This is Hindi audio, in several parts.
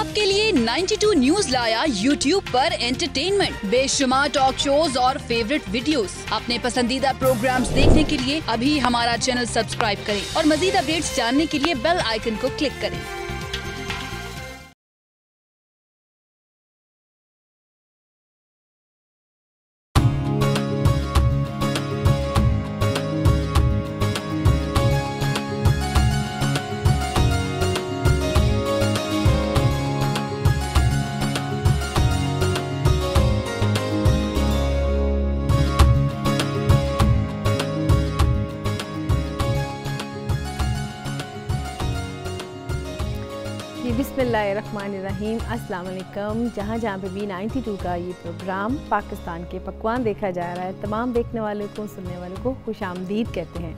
आपके लिए 92 न्यूज लाया यूट्यूब पर एंटरटेनमेंट, बेशुमार टॉक शोज और फेवरेट वीडियोस। अपने पसंदीदा प्रोग्राम्स देखने के लिए अभी हमारा चैनल सब्सक्राइब करें और मजीद अपडेट्स जानने के लिए बेल आइकन को क्लिक करें। बिस्मिल्लाहिर्रहमानिर्रहीम, अस्सलाम वालेकुम। जहाँ पे भी 92 का ये प्रोग्राम पाकिस्तान के पकवान देखा जा रहा है, तमाम देखने वालों को, सुनने वालों को खुशामदीद कहते हैं।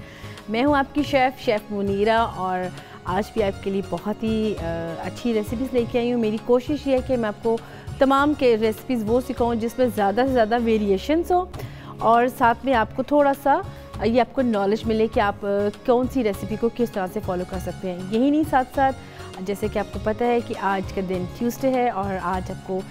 मैं हूँ आपकी शेफ़ मुनीरा और आज भी आपके लिए बहुत ही अच्छी रेसिपीज़ लेके आई हूँ। मेरी कोशिश ये है कि मैं आपको तमाम के रेसिपीज़ वो सिखाऊँ जिसमें ज़्यादा से ज़्यादा वेरिएशंस हो और साथ में आपको थोड़ा सा ये आपको नॉलेज मिले कि आप कौन सी रेसिपी को किस तरह से फॉलो कर सकते हैं। यही नहीं, साथ साथ जैसे कि आपको पता है कि आज का दिन ट्यूसडे है और आज आपको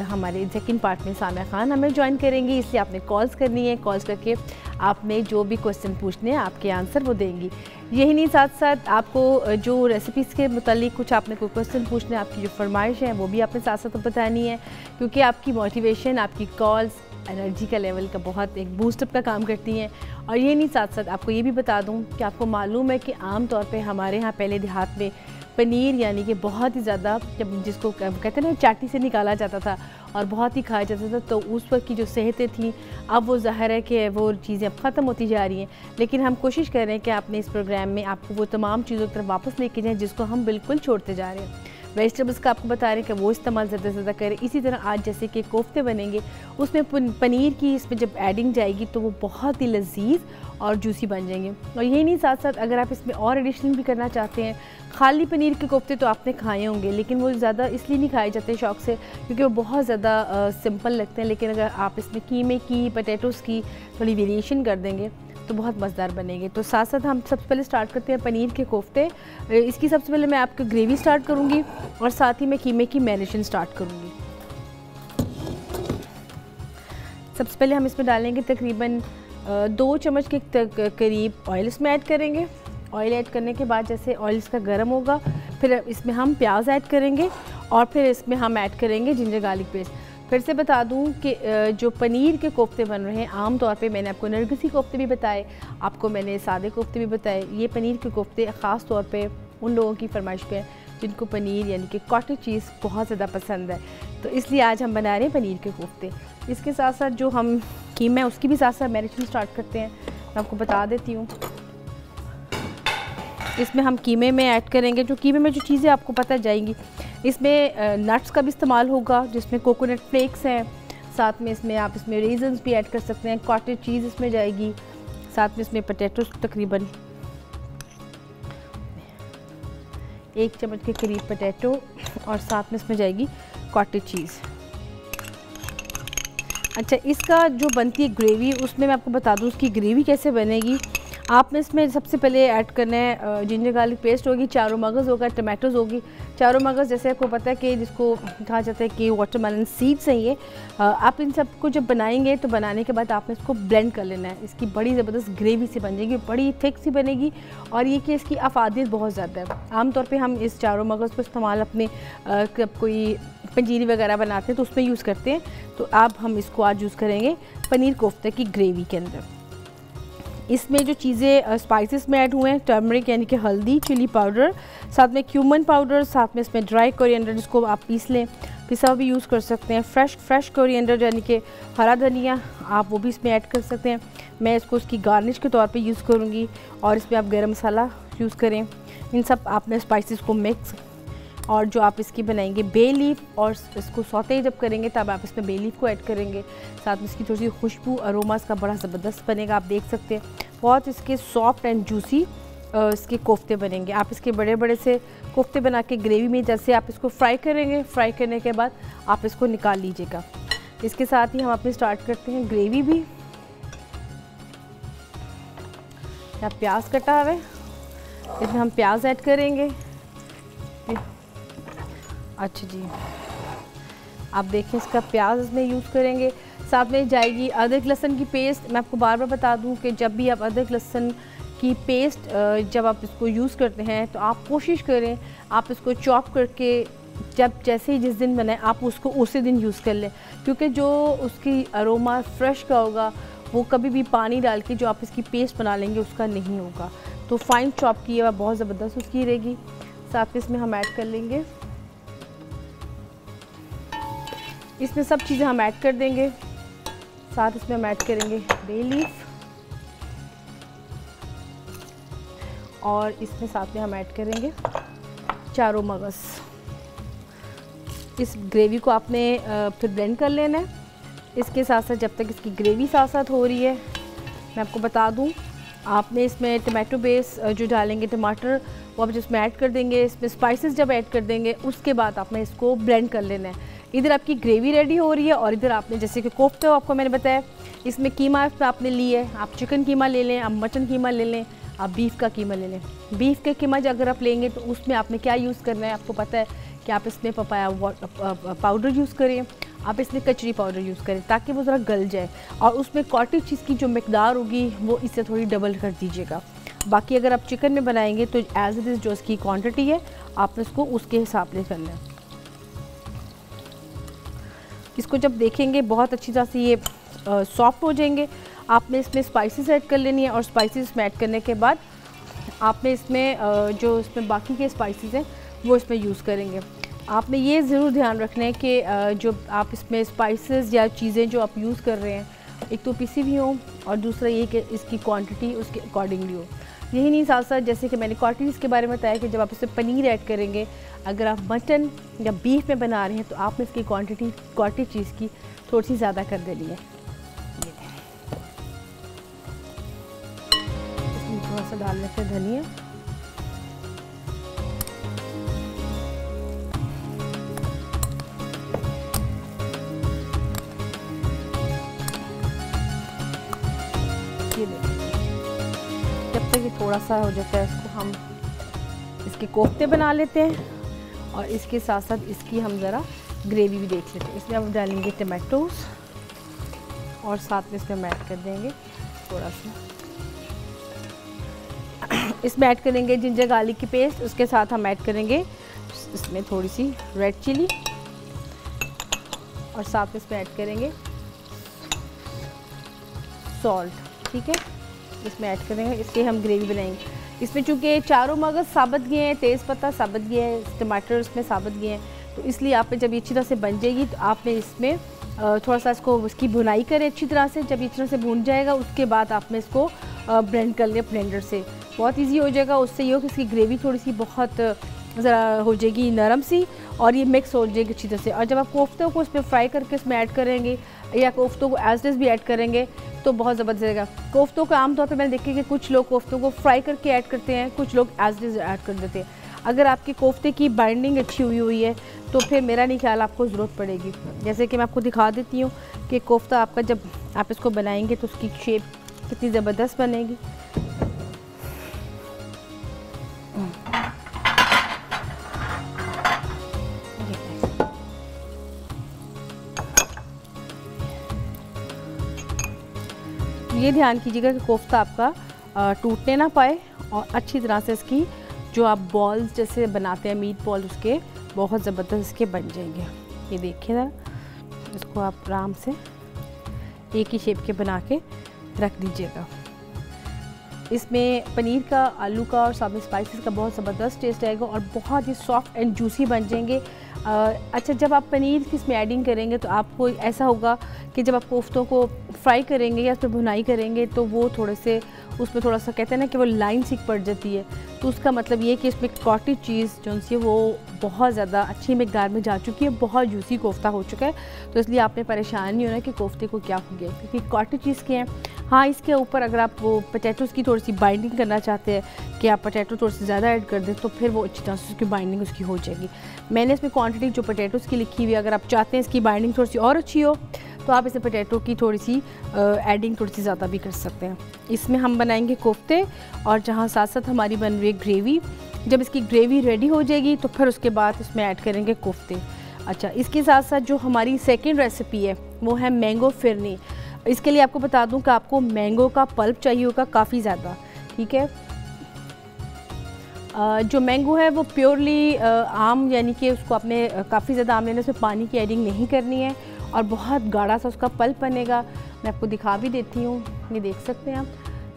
हमारे सेकंड पार्ट में सामिया खान हमें ज्वाइन करेंगी, इसलिए आपने कॉल्स करनी है। कॉल्स करके आपने जो भी क्वेश्चन पूछने हैं आपके आंसर वो देंगी। यही नहीं, साथ साथ आपको जो रेसिपीज़ के मुतालिक कुछ आपने कोई क्वेश्चन पूछने, आपकी जो फरमाइश है वो भी आपने साथ साथ बतानी है, क्योंकि आपकी मोटिवेशन, आपकी कॉल्स एनर्जी का लेवल का बहुत एक बूस्टअप का काम करती हैं। और ये नहीं, साथ साथ आपको ये भी बता दूं कि आपको मालूम है कि आम तौर पे हमारे यहाँ पहले देहात में पनीर यानी कि बहुत ही ज़्यादा, जब जिसको कहते हैं ना चाटी से निकाला जाता था और बहुत ही खाया जाता था, तो उस वक्त की जो सेहतें थीं अब वो ज़ाहिर है कि वो चीज़ें अब ख़त्म होती जा रही हैं। लेकिन हम कोशिश कर रहे हैं कि आपने इस प्रोग्राम में आपको वो तमाम चीज़ों की तरफ वापस लेके जाएँ जिसको हम बिल्कुल छोड़ते जा रहे हैं। वेजिटेबल्स का आपको बता रहे हैं कि वो इस्तेमाल ज़्यादा से ज़्यादा करें। इसी तरह आज जैसे कि कोफ्ते बनेंगे, उसमें पनीर की इसमें जब एडिंग जाएगी तो वो बहुत ही लजीज और जूसी बन जाएंगे। और यही नहीं, साथ साथ अगर आप इसमें और एडिशनल भी करना चाहते हैं, खाली पनीर के कोफ्ते तो आपने खाए होंगे लेकिन वो ज़्यादा इसलिए नहीं खाए जाते शौक़ से क्योंकि वो बहुत ज़्यादा सिंपल लगते हैं। लेकिन अगर आप इसमें कीमे की, पोटैटोज़ की थोड़ी वेरिएशन कर देंगे तो बहुत मज़ेदार बनेंगे। तो साथ साथ हम सबसे पहले स्टार्ट करते हैं पनीर के कोफ्ते। इसकी सबसे पहले मैं आपको ग्रेवी स्टार्ट करूँगी और साथ ही मैं कीमे की मैरिनेशन स्टार्ट करूँगी। सबसे पहले हम इसमें डालेंगे तकरीबन 2 चम्मच के करीब ऑयल इसमें ऐड करेंगे। ऑयल ऐड करने के बाद जैसे ऑयल इसका गर्म होगा फिर इसमें हम प्याज ऐड करेंगे और फिर इसमें हम ऐड करेंगे जिंजर गार्लिक पेस्ट। फिर से बता दूं कि जो पनीर के कोफ्ते बन रहे हैं, आम तौर पे मैंने आपको नरगिसी कोफ्ते भी बताए, आपको मैंने सादे कोफ्ते भी बताए। ये पनीर के कोफ्ते ख़ास तौर पे उन लोगों की फरमाइश पे हैं जिनको पनीर यानी कि कॉटेज चीज़ बहुत ज़्यादा पसंद है, तो इसलिए आज हम बना रहे हैं पनीर के कोफ्ते। इसके साथ साथ जो हम कीमा है उसकी भी साथ साथ मैरिनेशन स्टार्ट करते हैं। मैं आपको बता देती हूँ, इसमें हम कीमे में ऐड करेंगे, जो कीमे में जो चीज़ें आपको पता जाएंगी, इसमें नट्स का भी इस्तेमाल होगा जिसमें कोकोनट फ्लेक्स हैं, साथ में इसमें आप इसमें रेजन्स भी ऐड कर सकते हैं, कॉटेज चीज़ इसमें जाएगी, साथ में इसमें पोटैटोज तकरीबन 1 चम्मच के करीब पोटैटो और साथ में इसमें जाएगी कॉटेज चीज़। अच्छा, इसका जो बनती है ग्रेवी, उसमें मैं आपको बता दूँ उसकी ग्रेवी कैसे बनेगी। आपने इसमें सबसे पहले ऐड करना है जिंजर गार्लिक पेस्ट होगी, चारों मगज़ होगा, टमाटोज़ होगी। चारों मगज़ जैसे आपको पता है कि जिसको कहा जाता है कि वाटरमेलन सीड्स हैं ये। आप इन सब को जब बनाएंगे तो बनाने के बाद आपने इसको ब्लेंड कर लेना है। इसकी बड़ी ज़बरदस्त ग्रेवी सी बन जाएगी, बड़ी थिक सी बनेगी और ये कि इसकी अफादियत बहुत ज़्यादा है। आमतौर पर हम इस चारों मगज़ को इस्तेमाल अपने कोई पंजीरी वगैरह बनाते हैं तो उसमें यूज़ करते हैं, तो अब हम इसको आज यूज़ करेंगे पनीर कोफ्ते की ग्रेवी के अंदर। इसमें जो चीज़ें स्पाइसेस में ऐड हुए हैं, टर्मरिक यानी कि हल्दी, चिली पाउडर, साथ में क्यूमन पाउडर, साथ में इसमें ड्राई कोरिएंडर जिसको आप पीस लें, पिसा भी यूज़ कर सकते हैं। फ्रेश कोरिएंडर यानी कि हरा धनिया, आप वो भी इसमें ऐड कर सकते हैं। मैं इसको उसकी गार्निश के तौर पे यूज़ करूँगी और इसमें आप गरम मसाला यूज़ करें। इन सब आपने स्पाइसेस को मिक्स, और जो आप इसकी बनाएंगे बे लीफ, और इसको सौते जब करेंगे तब आप इसमें बे लीफ को ऐड करेंगे, साथ में इसकी थोड़ी सी खुशबू, अरोमा इसका बड़ा ज़बरदस्त बनेगा। आप देख सकते हैं बहुत इसके सॉफ्ट एंड जूसी इसके कोफ्ते बनेंगे। आप इसके बड़े बड़े से कोफ्ते बना के ग्रेवी में जैसे आप इसको फ्राई करेंगे, फ्राई करने के बाद आप इसको निकाल लीजिएगा। इसके साथ ही हम अपनी स्टार्ट करते हैं ग्रेवी भी। यहाँ प्याज कटा हुआ है, इसमें हम प्याज ऐड करेंगे अच्छा जी, आप देखें इसका प्याज इसमें यूज़ करेंगे, साथ में जाएगी अदरक लहसुन की पेस्ट। मैं आपको बार बार बता दूं कि जब भी आप अदरक लहसुन की पेस्ट जब आप इसको यूज़ करते हैं तो आप कोशिश करें आप इसको चॉप करके जब जैसे ही जिस दिन बनाएं आप उसको उसी दिन यूज़ कर लें, क्योंकि जो उसकी अरोमा फ्रेश का होगा वो कभी भी पानी डाल के जो आप इसकी पेस्ट बना लेंगे उसका नहीं होगा। तो फाइन चॉप की हुआ बहुत ज़बरदस्त उसकी रहेगी। साथ में इसमें हम ऐड कर लेंगे, इसमें सब चीज़ें हम ऐड कर देंगे। साथ इसमें हम ऐड करेंगे बे लीफ और इसमें साथ में हम ऐड करेंगे चारों मगज़। इस ग्रेवी को आपने फिर ब्लेंड कर लेना है। इसके साथ साथ जब तक इसकी ग्रेवी साथ साथ हो रही है मैं आपको बता दूं आपने इसमें टमाटो बेस जो डालेंगे टमाटर वो आप जिसमें ऐड कर देंगे, इसमें स्पाइसेस जब ऐड कर देंगे उसके बाद आपने इसको ब्लेंड कर लेना है। इधर आपकी ग्रेवी रेडी हो रही है और इधर आपने जैसे कि कोफ्ते हो आपको मैंने बताया, इसमें कीमा आपने ली है, आप चिकन कीमा ले लें, आप मटन कीमा ले लें, आप बीफ का कीमा ले लें। बीफ का कीमा अगर आप लेंगे तो उसमें आपने क्या यूज़ करना है, आपको पता है कि आप इसमें पपाया पाउडर यूज़ करें, आप इसमें कचरी पाउडर यूज़ करें ताकि वो ज़रा गल जाए और उसमें कॉटेज चीज़ की जो मकदार होगी वो इससे थोड़ी डबल कर दीजिएगा। बाकी अगर आप चिकन में बनाएंगे तो एज इट इज़ जो इसकी क्वांटिटी है आपने इसको उसके हिसाब से करना है। इसको जब देखेंगे बहुत अच्छी तरह से ये सॉफ्ट हो जाएंगे, आपने इसमें स्पाइसेस ऐड कर लेनी है और स्पाइसेस में ऐड करने के बाद आपने इसमें जो इसमें बाकी के स्पाइसेस हैं वो इसमें यूज़ करेंगे। आपने ये ज़रूर ध्यान रखना है कि जो आप इसमें स्पाइसेस या चीज़ें जो आप यूज़ कर रहे हैं एक तो पिसी भी हो और दूसरा ये कि इसकी क्वांटिटी उसके अकॉर्डिंगली हो। यही नहीं, साथ साथ जैसे कि मैंने क्वांटिटीज़ के बारे में बताया कि जब आप इसमें पनीर ऐड करेंगे, अगर आप मटन या बीफ में बना रहे हैं तो आपने इसकी क्वांटिटी चीज़ की थोड़ी सी ज़्यादा कर देनी है। इसमें थोड़ा सा डालने से धनिया, जब तक ये थोड़ा सा हो जाता है इसको हम इसके कोफ्ते बना लेते हैं और इसके साथ साथ इसकी हम ज़रा ग्रेवी भी देख लेते हैं। इसमें हम डालेंगे टमाटोज़ और साथ में इसमें हम ऐड कर देंगे थोड़ा सा, इसमें ऐड करेंगे जिंजर गार्लिक की पेस्ट, उसके साथ हम ऐड करेंगे इसमें थोड़ी सी रेड चिली और साथ में इसमें ऐड करेंगे सॉल्ट। ठीक है, इसमें ऐड करेंगे, इससे हम ग्रेवी बनाएंगे। इसमें चूँकि चारों मगज़ साबुत गए हैं, तेज़पत्ता साबुत गया है, टमाटर इसमें साबुत गए हैं, तो इसलिए आपने जब ये अच्छी तरह से बन जाएगी तो आपने इसमें थोड़ा सा इसको उसकी भुनाई करें अच्छी तरह से। जब इस तरह से भून जाएगा उसके बाद आपने इसको ब्लेंड कर लिया ब्लेंडर से, बहुत ईजी हो जाएगा। उससे ये हो कि इसकी ग्रेवी थोड़ी सी बहुत ज़रा हो जाएगी नरम सी और ये मिक्स हो जाएगी अच्छी तरह से। और जब आप कोफ्तों को इसमें फ्राई करके इसमें ऐड करेंगे या कोफ्तों को एज इट इज़ भी ऐड करेंगे तो बहुत ज़बरदस्त रहेगा। कोफ्तों को आमतौर पे मैंने देखा कि कुछ लोग कोफ्तों को फ्राई करके ऐड करते हैं, कुछ लोग एज इट इज़ ऐड कर देते हैं। अगर आपके कोफ्ते की बाइंडिंग अच्छी हुई है तो फिर मेरा नहीं ख्याल आपको ज़रूरत पड़ेगी। जैसे कि मैं आपको दिखा देती हूँ कि कोफ्ता आपका जब आप इसको बनाएंगे तो उसकी शेप कितनी ज़बरदस्त बनेगी। ये ध्यान कीजिएगा कि कोफ्ता आपका टूटने ना पाए और अच्छी तरह से इसकी जो आप बॉल्स जैसे बनाते हैं मीट बॉल उसके बहुत ज़बरदस्त इसके बन जाएंगे। ये देखिए ना, इसको आप आराम से एक ही शेप के बना के रख दीजिएगा। इसमें पनीर का, आलू का और साथ में स्पाइसेस का बहुत ज़बरदस्त टेस्ट आएगा और बहुत ही सॉफ्ट एंड जूसी बन जाएंगे। अच्छा, जब आप पनीर की इसमें एडिंग करेंगे तो आपको ऐसा होगा कि जब आप कोफ्तों को फ्राई करेंगे या फिर भुनाई करेंगे तो वो थोड़े से उसमें थोड़ा सा कहते हैं ना कि वो लाइन सी पड़ जाती है, तो उसका मतलब ये कि इसमें कॉटेज चीज़ जो सी वो बहुत ज़्यादा अच्छी मकदार में जा चुकी है, बहुत जूसी कोफ्ता हो चुका है। तो इसलिए आपने परेशान नहीं होना कि कोफ्ते को क्या हो गया, क्योंकि कॉटेज चीज़ के हैं। हाँ, इसके ऊपर अगर आप वो पोटैटोज़ की थोड़ी सी बाइंडिंग करना चाहते हैं कि आप पोटैटो थोड़ी सी ज़्यादा ऐड कर दें तो फिर वो अच्छी तरह से उसकी बाइंडिंग उसकी हो जाएगी। मैंने इसमें क्वांटिटी जो पोटैटोज़ की लिखी हुई है, अगर आप चाहते हैं इसकी बाइंडिंग थोड़ी सी और अच्छी हो तो आप इसे पोटैटो की थोड़ी सी एडिंग थोड़ी सी ज़्यादा भी कर सकते हैं। इसमें हम बनाएंगे कोफ्ते और जहाँ साथ साथ हमारी बन रही है ग्रेवी। जब इसकी ग्रेवी रेडी हो जाएगी तो फिर उसके बाद इसमें ऐड करेंगे कोफ्ते। अच्छा, इसके साथ साथ जो हमारी सेकंड रेसिपी है वो है मैंगो फिरनी। इसके लिए आपको बता दूं कि आपको मैंगो का पल्प चाहिए होगा काफ़ी ज़्यादा, ठीक है। जो मैंगो है वो प्योरली आम, यानी कि उसको आपने काफ़ी ज़्यादा आम लेने, उसमें पानी की एडिंग नहीं करनी है और बहुत गाढ़ा सा उसका पल्प बनेगा। मैं आपको दिखा भी देती हूँ, ये देख सकते हैं आप,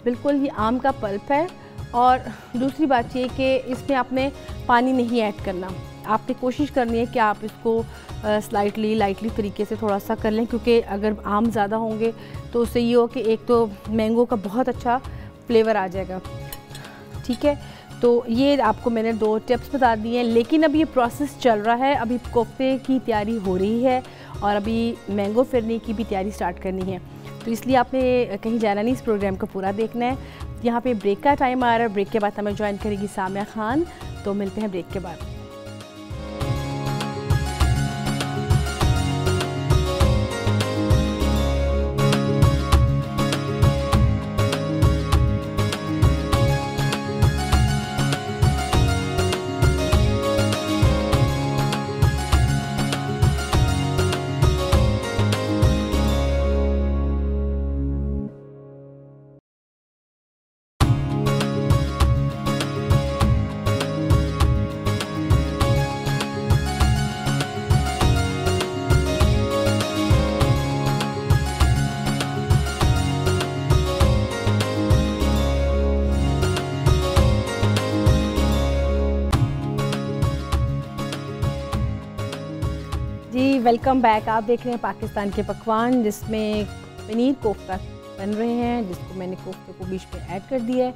बिल्कुल ही आम का पल्प है। और दूसरी बात ये कि इसमें आपने पानी नहीं ऐड करना, आपने कोशिश करनी है कि आप इसको लाइटली तरीके से थोड़ा सा कर लें, क्योंकि अगर आम ज़्यादा होंगे तो उससे ये हो कि एक तो मैंगो का बहुत अच्छा फ्लेवर आ जाएगा, ठीक है। तो ये आपको मैंने 2 टिप्स बता दिए हैं, लेकिन अब ये प्रोसेस चल रहा है, अभी कोफ्ते की तैयारी हो रही है और अभी मैंगो फिरनी की भी तैयारी स्टार्ट करनी है। तो इसलिए आपने कहीं जाना नहीं, इस प्रोग्राम को पूरा देखना है। यहाँ पे ब्रेक का टाइम आ रहा है, ब्रेक के बाद हमें ज्वाइन करेगी सामिया खान। तो मिलते हैं ब्रेक के बाद। जी वेलकम बैक। आप देख रहे हैं पाकिस्तान के पकवान, जिसमें पनीर कोफ्ता बन रहे हैं, जिसको मैंने कोफ्ते को बीच में ऐड कर दिया है।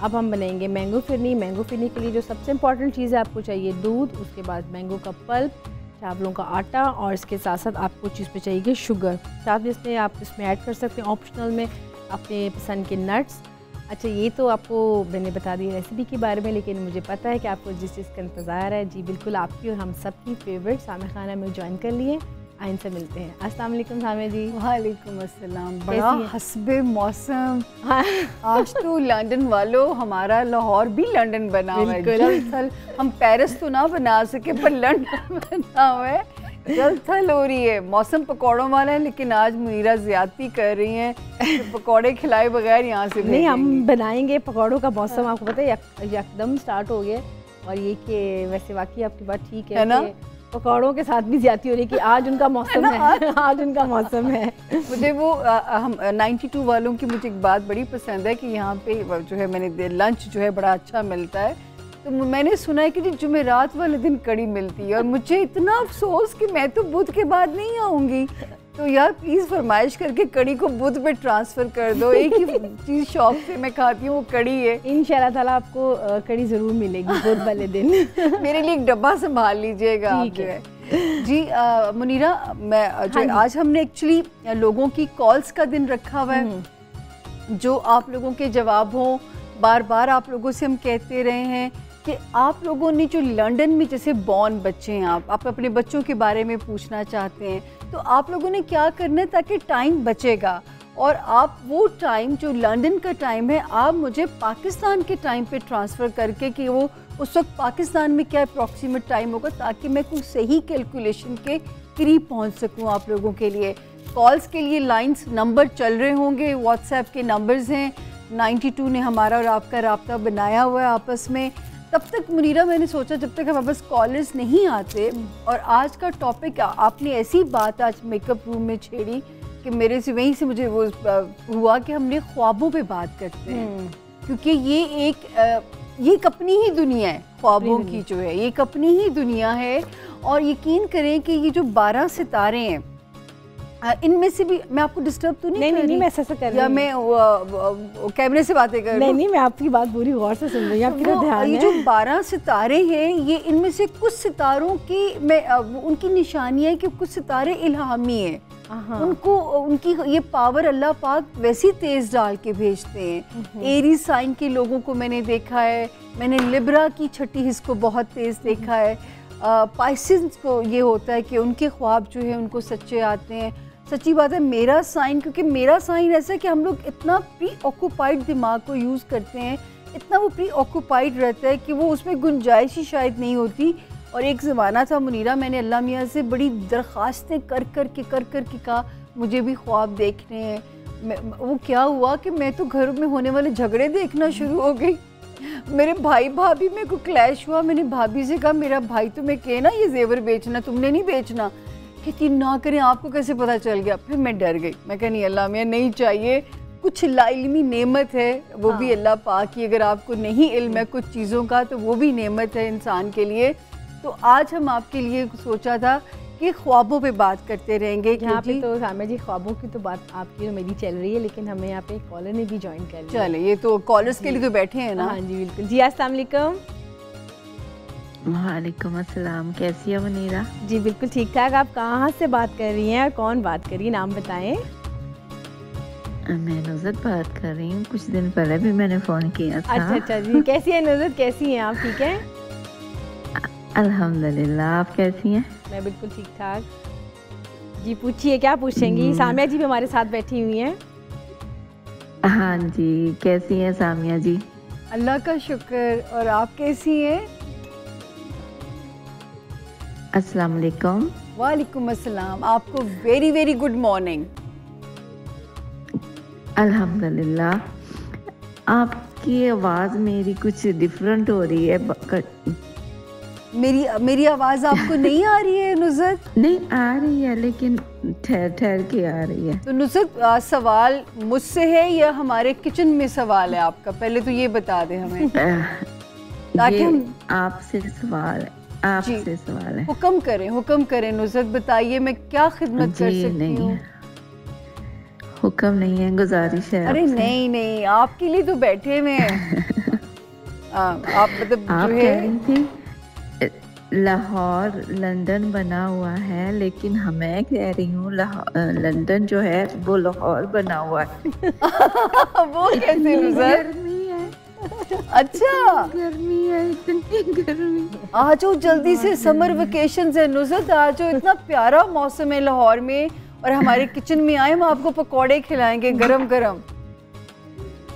अब हम बनाएंगे मैंगो फिरनी। मैंगो फिरनी के लिए जो सबसे इम्पॉर्टेंट चीज़ है, आपको चाहिए दूध, उसके बाद मैंगो का पल्प, चावलों का आटा और इसके साथ साथ आपको चीज़ पे चाहिए शुगर। साथ जिसमें आप इसमें ऐड कर सकते हैं ऑप्शनल में अपने पसंद के नट्स। अच्छा, ये तो आपको मैंने बता दी रेसिपी के बारे में, लेकिन मुझे पता है कि आपको जिस चीज़ का इंतज़ार है, जी बिल्कुल आपकी और हम सब की फेवरेट सामिया खान में ज्वाइन कर लिए। आइन से मिलते हैं। अस्सलाम वालेकुम सामिया जी। वालेकुम अस्सलाम। बड़ा हस्बे मौसम। हाँ। आज तो लंदन वालों, हमारा लाहौर भी लंदन बना हुआ है। जल थल, हम पेरिस तो ना बना सके पर लंदन बना हुआ है। जल थल हो रही है, मौसम पकौड़ों वाला है, लेकिन आज मुनीरा ज़्यादती कर रही हैं तो पकौड़े खिलाए बगैर यहाँ से नहीं, हम बनाएंगे। पकौड़ों का मौसम आपको पता है एकदम स्टार्ट हो गया। और ये कि वैसे वाकई आपकी बात ठीक है ना, पकौड़ों के साथ भी ज्यादती हो रही है कि आज उनका मौसम है, आज उनका मौसम है। मुझे वो हम 92 वालों की मुझे एक बात बड़ी पसंद है कि यहाँ पे जो है मैंने लंच जो है बड़ा अच्छा मिलता है। तो मैंने सुना है कि जुमेरात वाले दिन कड़ी मिलती है, और मुझे इतना अफसोस कि मैं तो बुध के बाद नहीं आऊँगी। तो यार प्लीज़ फरमाइश करके कड़ी को बुध पे ट्रांसफ़र कर दो। एक ही चीज़ शौक से मैं खाती हूँ, वो कड़ी है। इंशाल्लाह ताला आपको कड़ी ज़रूर मिलेगी बुध वाले दिन। मेरे लिए एक डब्बा संभाल लीजिएगा आप जो है। जी मुनीरा, मैं जो आज हमने एक्चुअली लोगों की कॉल्स का दिन रखा हुआ है, जो आप लोगों के जवाब हों। बार बार आप लोगों से हम कहते रहे हैं कि आप लोगों ने जो लंदन में जैसे बॉर्न बच्चे हैं, आप अपने बच्चों के बारे में पूछना चाहते हैं, तो आप लोगों ने क्या करना है ताकि टाइम बचेगा, और आप वो टाइम जो लंदन का टाइम है आप मुझे पाकिस्तान के टाइम पे ट्रांसफ़र करके कि वो उस वक्त पाकिस्तान में क्या अप्रॉक्सीमेट टाइम होगा, ताकि मैं कुछ सही कैलकुलेशन के करीब पहुंच सकूं आप लोगों के लिए। कॉल्स के लिए लाइंस नंबर चल रहे होंगे, व्हाट्सएप के नंबर्स हैं। 92 ने हमारा और आपका राब्ता बनाया हुआ है आपस में। तब तक मुनीरा मैंने सोचा जब तक हमारे पास कॉलर्स नहीं आते, और आज का टॉपिक आपने ऐसी बात आज मेकअप रूम में छेड़ी कि मेरे से वहीं से मुझे वो हुआ कि हमने ख्वाबों पे बात करते हैं, क्योंकि ये एक अपनी ही दुनिया है, ख्वाबों की जो है ये एक अपनी ही दुनिया है। और यकीन करें कि ये जो 12 सितारे हैं, इनमें से भी मैं आपको डिस्टर्ब तो नहीं कर रही? मैं ऐसा कर रही हूं, मैं कैमरे से बातें कर रही हूं? नहीं, मैं आपकी बात पूरी गौर से सुन रही हूं, आपकी तो ध्यान है। ये जो 12 सितारे हैं, ये इनमें से कुछ सितारों की उनकी निशानियां है कि कुछ सितारे इल्हामी हैं, उनको उनकी ये पावर अल्लाह पाक वैसी तेज डाल के भेजते हैं। एरीज साइन के लोगों को मैंने देखा है, मैंने लिब्रा की छठी हिस्स को बहुत तेज देखा है। पाइसेस को ये होता है कि उनके ख्वाब जो है उनको सच्चे आते हैं। सच्ची बात है, मेरा साइन, क्योंकि मेरा साइन ऐसा है कि हम लोग इतना प्री ऑक्यूपाइड दिमाग को यूज़ करते हैं इतना वो प्री ऑक्यूपाइड रहता है कि वो उसमें गुंजाइश ही शायद नहीं होती। और एक ज़माना था मुनीरा, मैंने अल्लाह मियाँ से बड़ी दरख्वास्तें कर कर के कहा मुझे भी ख्वाब देखने हैं। वो क्या हुआ कि मैं तो घर में होने वाले झगड़े देखना शुरू हो गई। मेरे भाई भाभी में को क्लैश हुआ। मैंने भाभी से कहा मेरा भाई तुम्हें कहे ना ये जेवर बेचना, तुमने नहीं बेचना। कहती ना करें, आपको कैसे पता चल गया? फिर मैं डर गई। मैं कहा नहीं अल्लाह मियाँ नहीं चाहिए, कुछ लाइल्मी नेमत है वो भी अल्लाह पाक की। अगर आपको नहीं इल्म है कुछ चीज़ों का तो वो भी नेमत है इंसान के लिए। तो आज हम आपके लिए सोचा था कि ख्वाबों पे बात करते रहेंगे। यहाँ पे तो सामिया जी ख्वाबों की तो बात आपकी और मेरी चल रही है, लेकिन हमें यहाँ पे एक कॉलर ने भी ज्वाइन कर लिया। चले, ये तो कॉलर्स के लिए तो बैठे हैं ना। हाँ जी बिल्कुल जी। अस्सलाम वालेकुम। वालेकुम अस्सलाम, कैसी है मुनीरा? जी बिल्कुल ठीक ठाक। आप कहाँ से बात कर रही हैं और कौन बात कर रही है, नाम बताएं। मैं नुज़रत बात कर रही हूँ। कुछ दिन पहले भी मैंने फ़ोन किया था। अच्छा जी। कैसी है नुज़रत, कैसी हैं आप? ठीक है अल्हम्दुलिल्लाह, आप कैसी हैं? मैं बिल्कुल ठीक ठाक। जी पूछिए, क्या पूछेंगी? सामिया जी भी हमारे साथ बैठी हुई हैं। हाँ जी, कैसी हैं सामिया जी? अल्लाह का शुक्र। और आप कैसी हैं? अस्सलाम वालेकुम। वालेकुम अस्सलाम। आपको वेरी वेरी गुड मॉर्निंग। अल्हम्दुलिल्लाह। आपकी आवाज़ मेरी कुछ डिफरेंट हो रही है। मेरी आवाज़ आपको नहीं आ रही है नुज़रत? नहीं आ रही है, लेकिन ठहर ठहर के आ रही है। तो नुज़रत सवाल मुझसे है या हमारे किचन में सवाल है आपका? पहले तो ये बता दें हमें ताकि हम आपसे सवाल है। आपसे सवाल है। हुक्म करें नुज़रत, बताइए मैं क्या खिदमत कर सकती हूँ? हुक्म नहीं है, गुजारिश है। अरे नहीं, आपके लिए तो बैठे हुए हैं। आप मतलब आप जो कह रही थी लाहौर लंदन बना हुआ है, लेकिन मैं कह रही हूँ लंदन जो है वो लाहौर बना हुआ है। वो कैसे नुज़रत? गर्मी है। अच्छा गर्मी है, इतनी गर्मी। आ जाओ जल्दी से, समर वेकेशन है नुज़रत, आ जाओ। इतना प्यारा मौसम है लाहौर में और हमारे किचन में आए, हम आपको पकौड़े खिलाएंगे गरम गरम।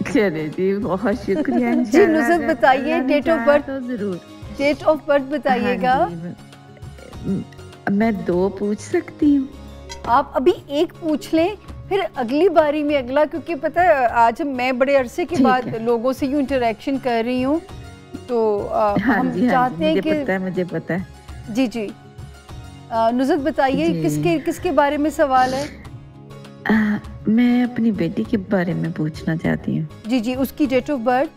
चले जी, बहुत शुक्रिया। जी नुज़रत बताइए, डेट ऑफ बर्थ तो जरूर। डेट ऑफ बर्थ बताइएगा। मैं 2 पूछ सकती हूँ? आप अभी एक पूछ लें, फिर अगली बारी में अगला, क्योंकि पता है आज मैं बड़े अरसे के बाद लोगों से यूँ इंटरेक्शन कर रही हूँ, तो हम चाहते हैं कि मुझे पता है। जी नुज़रत बताइए किसके बारे में सवाल है? मैं अपनी बेटी के बारे में पूछना चाहती हूँ। जी उसकी डेट ऑफ बर्थ?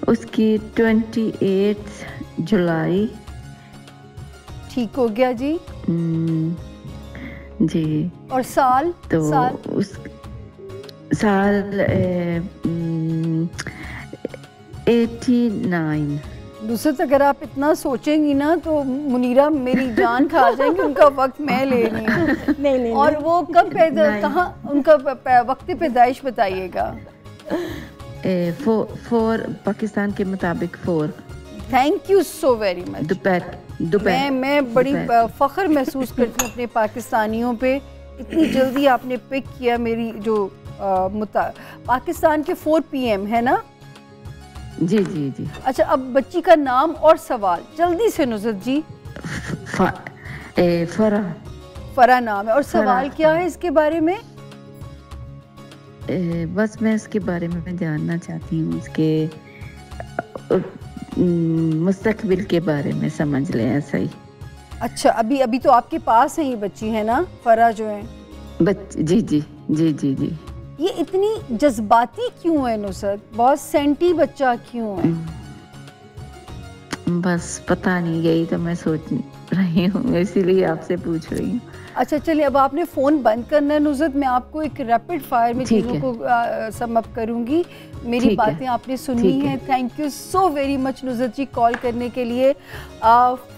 उसकी 28 जुलाई। ठीक हो गया जी। जी। और साल? तो साल 89। नुज़रत अगर आप इतना सोचेंगी ना तो मुनीरा मेरी जान खा जाएंगी। उनका वक्त मैं ले रही हूँ। नहीं। और वो कब पैदा, कहाँ उनका वक्त पैदाइश बताइएगा? 4 पाकिस्तान के मुताबिक 4। Thank you so very much. दोपहर मैं बड़ी फ़ख्र महसूस करती हूँ अपने पाकिस्तानियों पे। इतनी जल्दी आपने पिक किया मेरी जो पाकिस्तान के 4 PM है ना? जी। अच्छा, अब बच्ची का नाम और सवाल जल्दी से नुज़रत जी। फरा नाम है, और सवाल क्या है इसके बारे में? बस मैं इसके बारे में जानना चाहती हूँ, उसके मुस्तकबिल के बारे में समझ लें, ऐसा ही। अच्छा, अभी तो आपके पास है ये बच्ची है ना, फरा जो है? जी। ये इतनी जज्बाती क्यों है नुसरत? बहुत सेंटी बच्चा क्यों है? बस पता नहीं, यही तो मैं सोच रही हूँ, इसीलिए आपसे पूछ रही हूँ। अच्छा चलिए, अब आपने फ़ोन बंद करना है नुज़रत, मैं आपको एक रैपिड फायर में चीज़ों को सम अप करूँगी। मेरी बातें आपने सुनी हैं। Thank you so very much Nusrat ji call करने के लिए।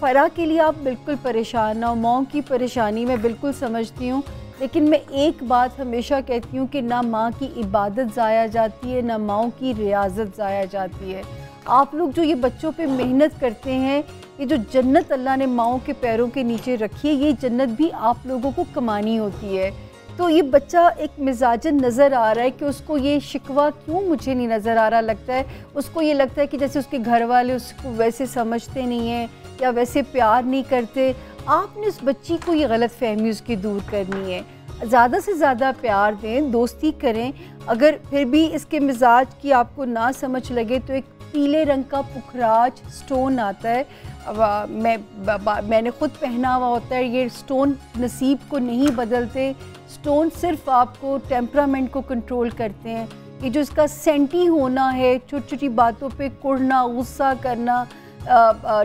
फ़रा के लिए आप बिल्कुल परेशान ना हो, माँ की परेशानी मैं बिल्कुल समझती हूँ, लेकिन मैं एक बात हमेशा कहती हूँ कि ना माँ की इबादत ज़ाया जाती है, ना माँ की रियाजत ज़ाया जाती है। आप लोग जो ये बच्चों पे मेहनत करते हैं, ये जो जन्नत अल्लाह ने माओं के पैरों के नीचे रखी है, ये जन्नत भी आप लोगों को कमानी होती है। तो ये बच्चा एक मिजाजन नज़र आ रहा है कि उसको ये शिकवा क्यों मुझे नहीं नज़र आ रहा लगता है, उसको ये लगता है कि जैसे उसके घर वाले उसको वैसे समझते नहीं हैं या वैसे प्यार नहीं करते। आपने उस बच्ची को ये गलत फहमी उसकी दूर करनी है, ज़्यादा से ज़्यादा प्यार दें, दोस्ती करें। अगर फिर भी इसके मिजाज की आपको ना समझ लगे तो एक पीले रंग का पुखराज स्टोन आता है, मैंने ख़ुद पहना हुआ होता है। ये स्टोन नसीब को नहीं बदलते, स्टोन सिर्फ आपको टेम्परामेंट को कंट्रोल करते हैं। ये जो इसका सेंटी होना है, छोटी छोटी बातों पे कुड़ना, गुस्सा करना,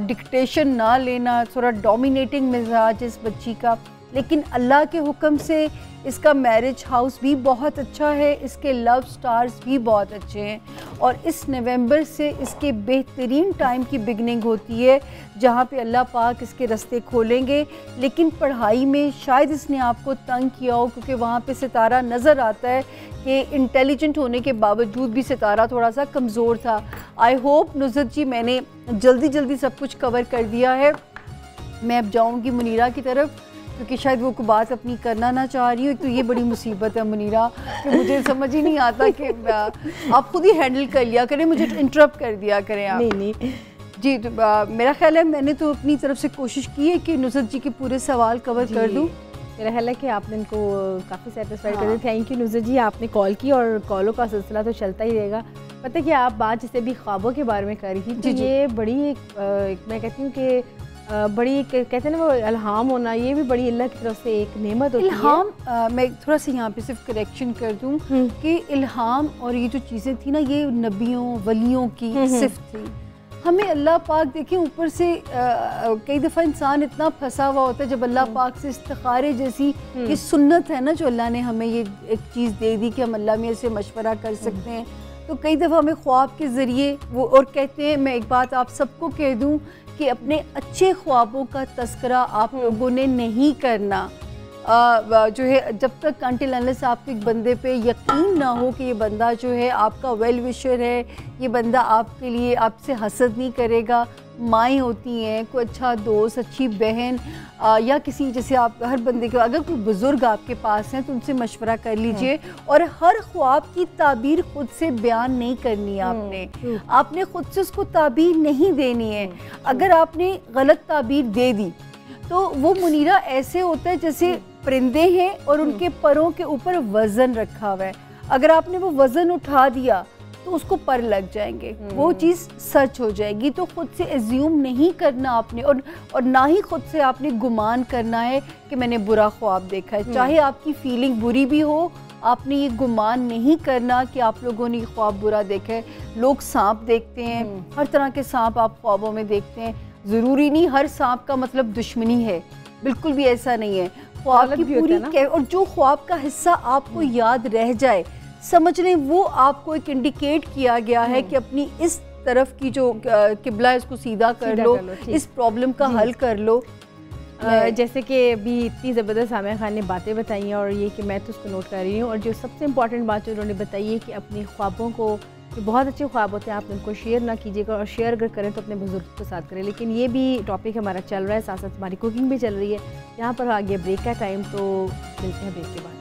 डिक्टेशन ना लेना, थोड़ा डोमिनेटिंग मिजाज इस बच्ची का, लेकिन अल्लाह के हुक्म से इसका मैरिज हाउस भी बहुत अच्छा है, इसके लव स्टार्स भी बहुत अच्छे हैं और इस नवंबर से इसके बेहतरीन टाइम की बिगनिंग होती है जहाँ पे अल्लाह पाक इसके रास्ते खोलेंगे। लेकिन पढ़ाई में शायद इसने आपको तंग किया हो, क्योंकि वहाँ पे सितारा नज़र आता है कि इंटेलिजेंट होने के बावजूद भी सितारा थोड़ा सा कमज़ोर था। आई होप नुज़रत जी मैंने जल्दी सब कुछ कवर कर दिया है। मैं अब जाऊँगी मुनीरा की तरफ, क्योंकि शायद वो कोई बात अपनी करना ना चाह रही हो। तो ये बड़ी मुसीबत है मुनीरा कि मुझे समझ ही नहीं आता कि आप खुद ही हैंडल कर लिया करें, मुझे इंटरप्ट कर दिया करें आप। नहीं जी, तो मेरा ख्याल है मैंने तो अपनी तरफ से कोशिश की है कि नुज़रत जी के पूरे सवाल कवर कर दूँ। मेरा ख्याल है कि आपने इनको काफ़ी सेटिस्फाइड कर दिया। थैंक यू नुज़रत जी, आपने कॉल की और कॉलों का सिलसिला तो चलता ही रहेगा। पता है कि आप बात जैसे अभी ख्वाबों के बारे में कर रही थी, तो ये बड़ी मैं कहती हूँ कि बड़ी कहते हैं ना वो इल्हाम होना, ये भी बड़ी अल्लाह की तरफ से एक नेमत होती है। इल्हाम मैं थोड़ा सा यहाँ पे सिर्फ करेक्शन कर दूँ कि इल्हाम और ये जो चीज़ें थी ना, ये नबियों वलियों की सिर्फ थी। हमें अल्लाह पाक देखें ऊपर से कई दफ़ा इंसान इतना फंसा हुआ होता है, जब अल्लाह पाक से इस्तिखारे जैसी ये सुन्नत है ना जो अल्लाह ने हमें ये एक चीज़ दे दी कि हम अल्लाह में से मशवरा कर सकते हैं, तो कई दफ़ा हमें ख्वाब के ज़रिए वो, और कहते हैं, मैं एक बात आप सबको कह दूँ कि अपने अच्छे ख्वाबों का तस्करा आप लोगों ने नहीं करना। जो है जब तक अंटिल अनलेस आपके एक बंदे पे यकीन ना हो कि ये बंदा जो है आपका वेल विशर है, ये बंदा आपके लिए आपसे हसद नहीं करेगा। माएँ होती हैं, कोई अच्छा दोस्त, अच्छी बहन या किसी, जैसे आप हर बंदे के, अगर कोई बुज़ुर्ग आपके पास हैं तो उनसे मशवरा कर लीजिए। और हर ख्वाब की ताबीर खुद से बयान नहीं करनी है, आपने खुद से उसको ताबीर नहीं देनी है। अगर आपने गलत ताबीर दे दी तो वो मुनीरा ऐसे होता है जैसे परिंदे हैं और उनके परों के ऊपर वज़न रखा हुआ है, अगर आपने वो वज़न उठा दिया तो उसको पर लग जाएंगे, वो चीज़ सच हो जाएगी। तो खुद से एज्यूम नहीं करना आपने, और ना ही खुद से आपने गुमान करना है कि मैंने बुरा ख्वाब देखा है। चाहे आपकी फीलिंग बुरी भी हो, आपने ये गुमान नहीं करना कि आप लोगों ने ख्वाब बुरा देखा है। लोग सांप देखते हैं, हर तरह के सांप आप ख्वाबों में देखते हैं, ज़रूरी नहीं हर सांप का मतलब दुश्मनी है, बिल्कुल भी ऐसा नहीं है। ख्वाब की पूरी, और जो ख्वाब का हिस्सा आपको याद रह जाए, समझ लें वो आपको एक इंडिकेट किया गया है कि अपनी इस तरफ की जो किबला है उसको सीधा कर लो, इस प्रॉब्लम का हल कर लो। जैसे कि अभी इतनी ज़बरदस्त सामिया खान ने बातें बताई हैं, और ये कि मैं तो उसको नोट कर रही हूँ। और जो सबसे इम्पॉर्टेंट बात जो उन्होंने बताई है कि अपने ख्वाबों को, जो बहुत अच्छे ख्वाब होते हैं, आप उनको शेयर ना कीजिएगा, और शेयर अगर करें तो अपने बुजुर्ग के साथ करें। लेकिन ये भी टॉपिक हमारा चल रहा है, साथ साथ हमारी कुकिंग भी चल रही है। यहाँ पर आगे ब्रेक का टाइम, तो मिलते हैं ब्रेक के बाद।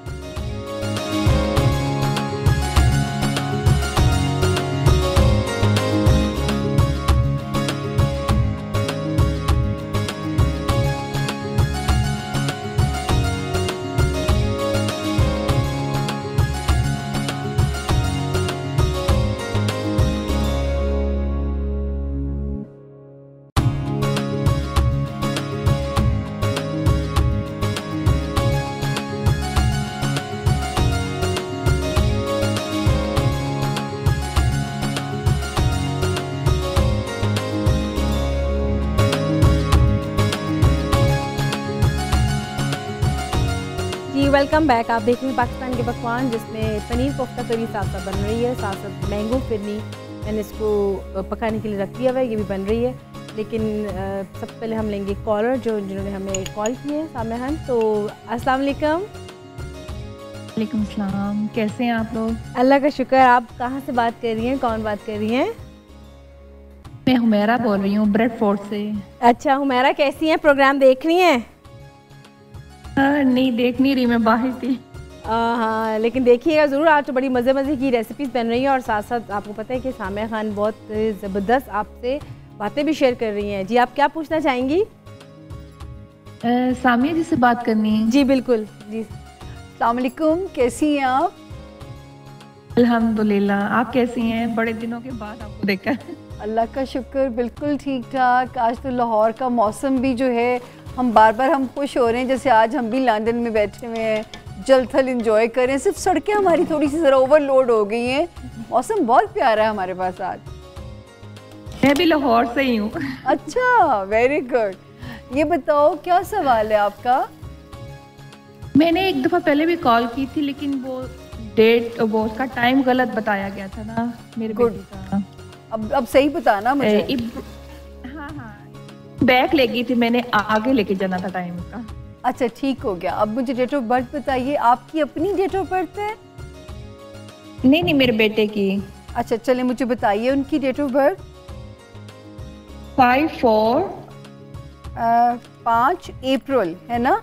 Welcome back. आप देख रहे हैं पाकिस्तान के पकवान, जिसमें पनीर कोफ्ता करी साथ साथ बन रही है, साथ साथ मैंगो फिरनी मैंने इसको पकाने के लिए रख दिया हुआ है, ये भी बन रही है। लेकिन सबसे पहले हम लेंगे कॉलर जिन्होंने हमें कॉल किए हैं, सामिया खान। तो अस्सलाम वालेकुम। वालेकुम सलाम, कैसे हैं आप लोग? अल्लाह का शुक्र। आप कहाँ से बात कर रही हैं, कौन बात कर रही हैं? मैं हुमैरा बोल रही हूँ, ब्रेडफोर्ड से। अच्छा हुमैरा, कैसी हैं? प्रोग्राम देख रही हैं? नहीं देख नहीं रही, मैं बाहर थी। हाँ, लेकिन देखिएगा ज़रूर, आज तो बड़ी मज़े मज़े की रेसिपीज़ बन रही हैं और साथ साथ आपको पता है कि सामिया खान बहुत ज़बरदस्त आपसे बातें भी शेयर कर रही हैं। जी, आप क्या पूछना चाहेंगी? सामिया जी से बात करनी है। जी बिल्कुल जी। अस्सलाम वालेकुम, कैसी हैं आप? अल्हम्दुलिल्लाह, आप कैसी हैं? बड़े दिनों के बाद आपको देखा। अल्लाह का शुक्र, बिल्कुल ठीक ठाक। आज तो लाहौर का मौसम भी जो है, हम बार बार हम खुश हो रहे हैं जैसे आज हम भी लंदन में बैठे हुए हैं, जल थल इंजॉय करें। सिर्फ सड़कें हमारी थोड़ी सी ज़रा ओवरलोड हो गई हैं। मौसम बहुत प्यारा है हमारे पास आज। मैं भी लाहौर से ही हूँ। अच्छा, वेरी गुड। ये बताओ क्या सवाल है आपका? मैंने एक दफ़ा पहले भी कॉल की थी, लेकिन वो डेट, वो उसका टाइम गलत बताया गया था ना मेरे बेटे का। अब सही बताना मुझे। हाँ हाँ, बैक ले गई थी मैंने, आगे लेके जाना था टाइम का। अच्छा, ठीक हो गया। अब मुझे डेट ऑफ बर्थ बताइए। आपकी अपनी डेट ऑफ बर्थ है? नहीं नहीं, मेरे बेटे की। अच्छा, चले मुझे बताइए उनकी डेट ऑफ बर्थ। 5 अप्रैल है ना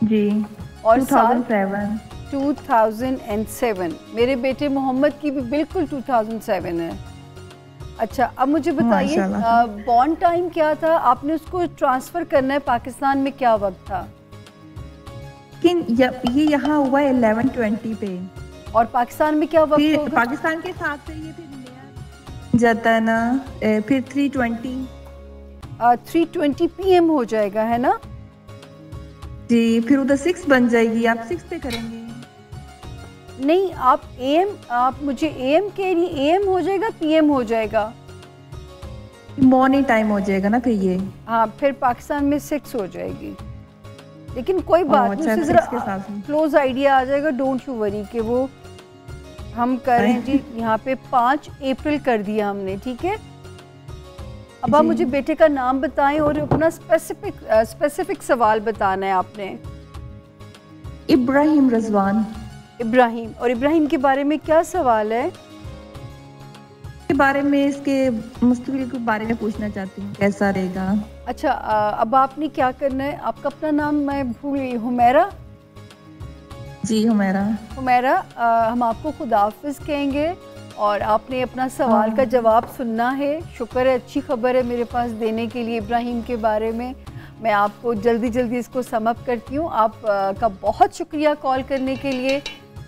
जी, और 2007। 2007। मेरे बेटे मोहम्मद की भी बिल्कुल 2007 है। अच्छा, अब मुझे बताइए बॉन्ड टाइम क्या था? आपने उसको ट्रांसफ़र करना है पाकिस्तान में, क्या वक्त था? ये यहाँ हुआ 11:20 पे। और पाकिस्तान में क्या वक्त होगा? पाकिस्तान के साथ से ये फिर नया जाता है ना, फिर 3:20 PM हो जाएगा, है ना जी। फिर उधर 6 बन जाएगी, आप 6 पे करेंगे? नहीं, आप AM, आप मुझे AM कह रही, AM हो जाएगा PM हो जाएगा? मॉर्निंग टाइम हो जाएगा ना फिर ये। हाँ, फिर पाकिस्तान में 6 हो जाएगी। लेकिन कोई बात नहीं, उससे जरा क्लोज आइडिया आ जाएगा। डोंट यू वरी कि वो हम करें जी। यहाँ पे 5 अप्रैल कर दिया हमने, ठीक है। अब आप मुझे बेटे का नाम बताएं और अपना स्पेसिफिक सवाल बताना है आपने। इब्राहिम रज़वान। इब्राहिम। और इब्राहिम के बारे में क्या सवाल है? के बारे में, इसके मुस्तकबिल के बारे में पूछना चाहती हूँ, कैसा रहेगा। अच्छा, अब आपने क्या करना है? आपका अपना नाम मैं भूल गई। हुमैरा? जी, हुमैरा। हुमैरा, हम आपको खुदाफिज कहेंगे और आपने अपना सवाल का जवाब सुनना है। शुक्र है, अच्छी खबर है मेरे पास देने के लिए इब्राहिम के बारे में। मैं आपको जल्दी इसको समअप करती हूँ। आप का बहुत शुक्रिया कॉल करने के लिए।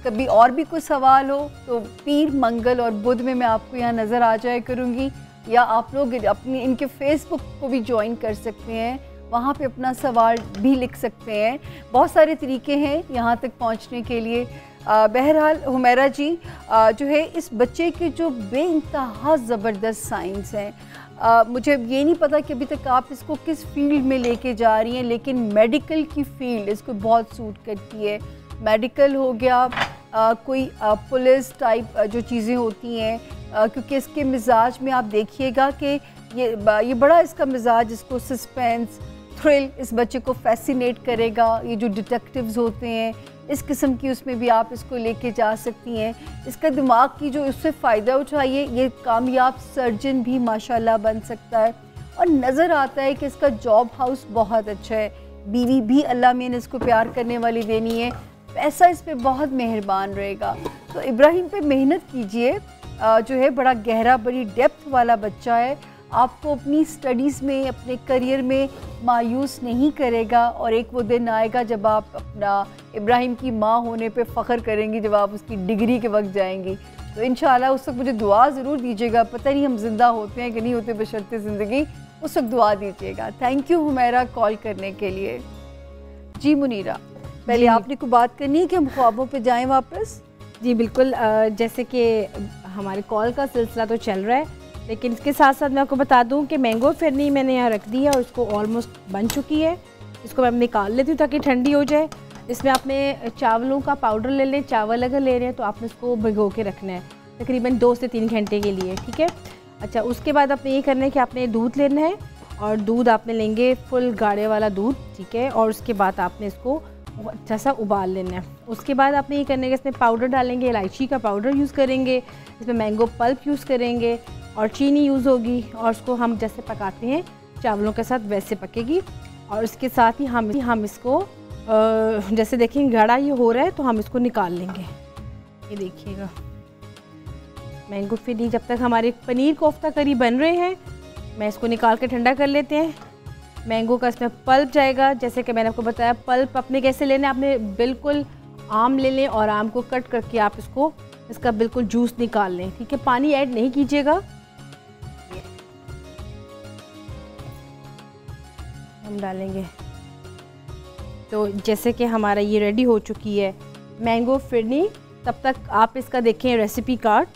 कभी और भी कोई सवाल हो तो पीर, मंगल और बुध में मैं आपको यहाँ नज़र आ जाया करूँगी, या आप लोग अपनी इनके फेसबुक को भी ज्वाइन कर सकते हैं, वहाँ पे अपना सवाल भी लिख सकते हैं। बहुत सारे तरीके हैं यहाँ तक पहुँचने के लिए। बहरहाल हुमैरा जी, जो है इस बच्चे के जो बेइंतहा ज़बरदस्त साइंस हैं, मुझे ये नहीं पता कि अभी तक आप इसको किस फील्ड में लेके जा रही हैं, लेकिन मेडिकल की फील्ड इसको बहुत सूट करती है। मेडिकल हो गया, कोई पुलिस टाइप जो चीज़ें होती हैं, क्योंकि इसके मिजाज में आप देखिएगा कि ये बड़ा इसका मिजाज, इसको सस्पेंस, थ्रिल इस बच्चे को फैसिनेट करेगा। ये जो डिटेक्टिव्स होते हैं, इस किस्म की उसमें भी आप इसको लेके जा सकती हैं। इसका दिमाग की जो उससे फ़ायदा उठाइए, ये कामयाब सर्जन भी माशाल्लाह बन सकता है। और नज़र आता है कि इसका जॉब हाउस बहुत अच्छा है, बीवी भी अल्लाह में इसको प्यार करने वाली देनी है, पैसा इस पे बहुत मेहरबान रहेगा। तो इब्राहिम पे मेहनत कीजिए, जो है बड़ा गहरा, बड़ी डेप्थ वाला बच्चा है। आपको अपनी स्टडीज़ में, अपने करियर में मायूस नहीं करेगा। और एक वो दिन आएगा जब आप अपना इब्राहिम की माँ होने पे फ़ख्र करेंगी, जब आप उसकी डिग्री के वक्त जाएंगी। तो इंशाल्लाह उस वक्त मुझे दुआ ज़रूर दीजिएगा। पता नहीं हम जिंदा होते हैं कि नहीं होते बशर्ते ज़िंदगी, उस वक्त दुआ दीजिएगा। थैंक यू हुमैरा कॉल करने के लिए। जी मुनीरा, पहले आपने को बात करनी है कि हम ख्वाबों पे जाएं वापस। जी बिल्कुल, जैसे कि हमारे कॉल का सिलसिला तो चल रहा है, लेकिन इसके साथ साथ मैं आपको बता दूं कि मैंगो फिरनी मैंने यहाँ रख दी है और उसको ऑलमोस्ट बन चुकी है। इसको मैं निकाल लेती हूँ ताकि ठंडी हो जाए। इसमें आपने चावलों का पाउडर ले लें। चावल अगर ले रहे हैं तो आपने उसको भिगो के रखना है तकरीबन 2 से 3 घंटे के लिए, ठीक है। अच्छा, उसके बाद आपने ये करना है कि आपने दूध लेना है और दूध आपने लेंगे फुल गाढ़े वाला दूध, ठीक है। और उसके बाद आपने इसको अच्छा सा उबाल लेना है। उसके बाद आपने ये करना है कि इसमें पाउडर डालेंगे, इलायची का पाउडर यूज़ करेंगे, इसमें मैंगो पल्प यूज़ करेंगे और चीनी यूज़ होगी। और उसको हम जैसे पकाते हैं चावलों के साथ वैसे पकेगी। और उसके साथ ही हम इसको जैसे देखेंगे गाढ़ा ये हो रहा है तो हम इसको निकाल लेंगे। ये देखिएगा मैंगो फिरनी। जब तक हमारे पनीर कोफ्ता करी बन रहे हैं मैं इसको निकाल के ठंडा कर लेते हैं। मैंगो का इसमें पल्प जाएगा। जैसे कि मैंने आपको बताया पल्प अपने कैसे लेना है, आपने बिल्कुल आम ले लें और आम को कट करके आप इसका बिल्कुल जूस निकाल लें, ठीक है। पानी ऐड नहीं कीजिएगा। हम डालेंगे तो जैसे कि हमारा ये रेडी हो चुकी है मैंगो फिरनी। तब तक आप इसका देखें रेसिपी कार्ड।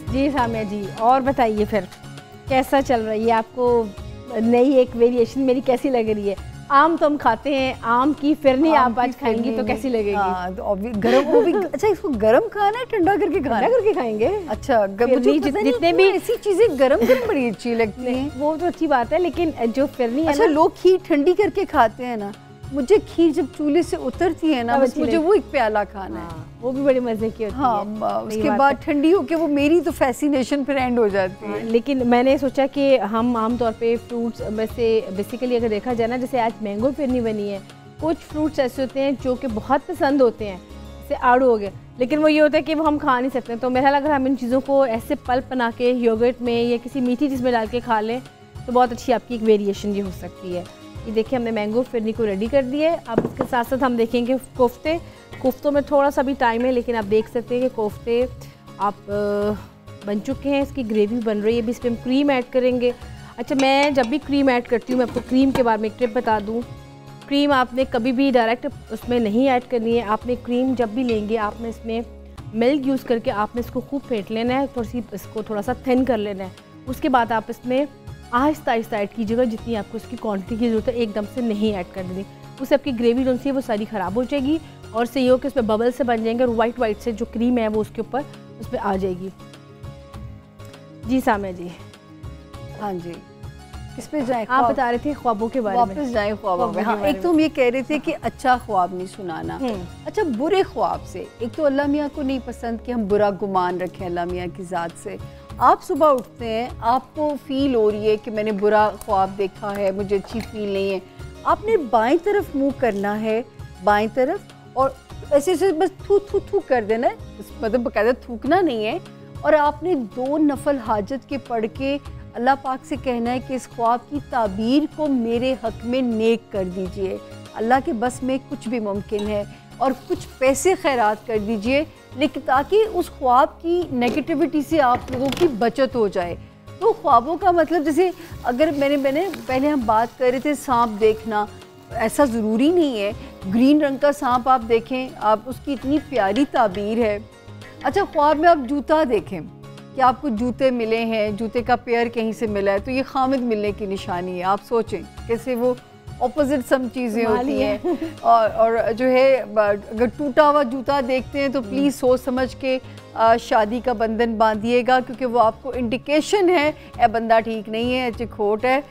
जी सामिया जी, और बताइए फिर कैसा चल रहा है ये? आपको नई एक वेरिएशन मेरी कैसी लग रही है? आम तो हम खाते हैं, आम की फिरनी आप आज खाएंगी तो कैसी लगेगी? हाँ, तो गरम वो भी अच्छा इसको गरम खाना है ठंडा करके खाना? ठंडा करके खाएंगे। अच्छा, जितने भी ऐसी चीजें गरम गरम बड़ी अच्छी लगती हैं। वो तो अच्छी बात है, लेकिन जो फिरनी है अच्छा, लोग खीर ठंडी करके खाते हैं ना, मुझे खीर जब चूल्हे से उतरती है ना बस मुझे वो एक प्याला खाना है। वो भी बड़े मजे की होती है। हाँ, उसके बाद ठंडी होके वो मेरी तो फैसिनेशन फिर एंड हो जाती है। लेकिन मैंने सोचा कि हम आमतौर पे फ्रूट्स वैसे बेसिकली अगर देखा जाए ना, जैसे आज मैंगो फिरनी बनी है, कुछ फ्रूट्स ऐसे होते हैं जो कि बहुत पसंद होते हैं, जैसे आड़ू हो गए, लेकिन वो ये होता है कि वो हम खा नहीं सकते। तो मेरा अगर हम इन चीज़ों को ऐसे पल्प बना के योगर्ट में या किसी मीठी चीज़ में डाल के खा लें तो बहुत अच्छी आपकी एक वेरिएशन ये हो सकती है। ये देखिए हमने मैंगो फिरनी को रेडी कर दिया है। अब इसके साथ साथ हम देखेंगे कोफ्ते। कोफ्तों में थोड़ा सा भी टाइम है, लेकिन आप देख सकते हैं कि कोफ्ते आप बन चुके हैं। इसकी ग्रेवी बन रही है। अभी इसमें हम क्रीम ऐड करेंगे। अच्छा, मैं जब भी क्रीम ऐड करती हूँ मैं आपको क्रीम के बारे में एक टिप बता दूँ। क्रीम आपने कभी भी डायरेक्ट उसमें नहीं ऐड करनी है। आपने क्रीम जब भी लेंगे आपने इसमें मिल्क यूज़ करके आपने इसको खूब फेंट लेना है, इसको थोड़ा सा थिन कर लेना है। उसके बाद आप इसमें आहिस्ता आहिस्ता ऐड कीजिएगा, जितनी आपको इसकी क्वांटिटी की ज़रूरत है एकदम से नहीं ऐड कर देनी। उससे आपकी ग्रेवी जो सी है वो सारी ख़राब हो जाएगी और से ये हो कि उसमें बबल से बन जाएंगे और वाइट से जो क्रीम है वो उसके ऊपर उसमें आ जाएगी। जी सामिया जी। हाँ जी, किस पे जाए? आप बता रहे थे ख्वाबों के बारे में। वापस जाए ख्वाबों में। हाँ, एक तो हम ये कह रहे थे कि अच्छा ख्वाब नहीं सुनाना। अच्छा, बुरे ख्वाब से एक तो अल्लाह मियाँ को नहीं पसंद कि हम बुरा गुमान रखें अल्लाह मियाँ की ज़ात से। आप सुबह उठते हैं, आपको फील हो रही है कि मैंने बुरा ख्वाब देखा है, मुझे अच्छी फील नहीं है, आपने बाएं तरफ मुंह करना है, बाएं तरफ, और ऐसे ऐसे बस थू थू थू कर देना है, मतलब बकायदा थूकना नहीं है। और आपने 2 नफल हाजत के पढ़ के अल्लाह पाक से कहना है कि इस ख्वाब की ताबीर को मेरे हक में नेक कर दीजिए। अल्लाह के बस में कुछ भी मुमकिन है, और कुछ पैसे खैरात कर दीजिए, लेकिन ताकि उस ख्वाब की नेगेटिविटी से आप लोगों की बचत हो जाए। तो ख्वाबों का मतलब, जैसे अगर मैंने पहले हम बात कर रहे थे सांप देखना, ऐसा ज़रूरी नहीं है ग्रीन रंग का सांप आप देखें, आप उसकी इतनी प्यारी ताबीर है। अच्छा, ख्वाब में आप जूता देखें कि आपको जूते मिले हैं, जूते का पेयर कहीं से मिला है, तो ये खामिद मिलने की निशानी है। आप सोचें कैसे वो ऑपोजिट सम चीज़ें होती हैं। और जो है अगर टूटा हुआ जूता देखते हैं तो प्लीज़ सोच समझ के शादी का बंधन बांधिएगा, क्योंकि वो आपको इंडिकेशन है ए बंदा ठीक नहीं है, अच्छी खोट है,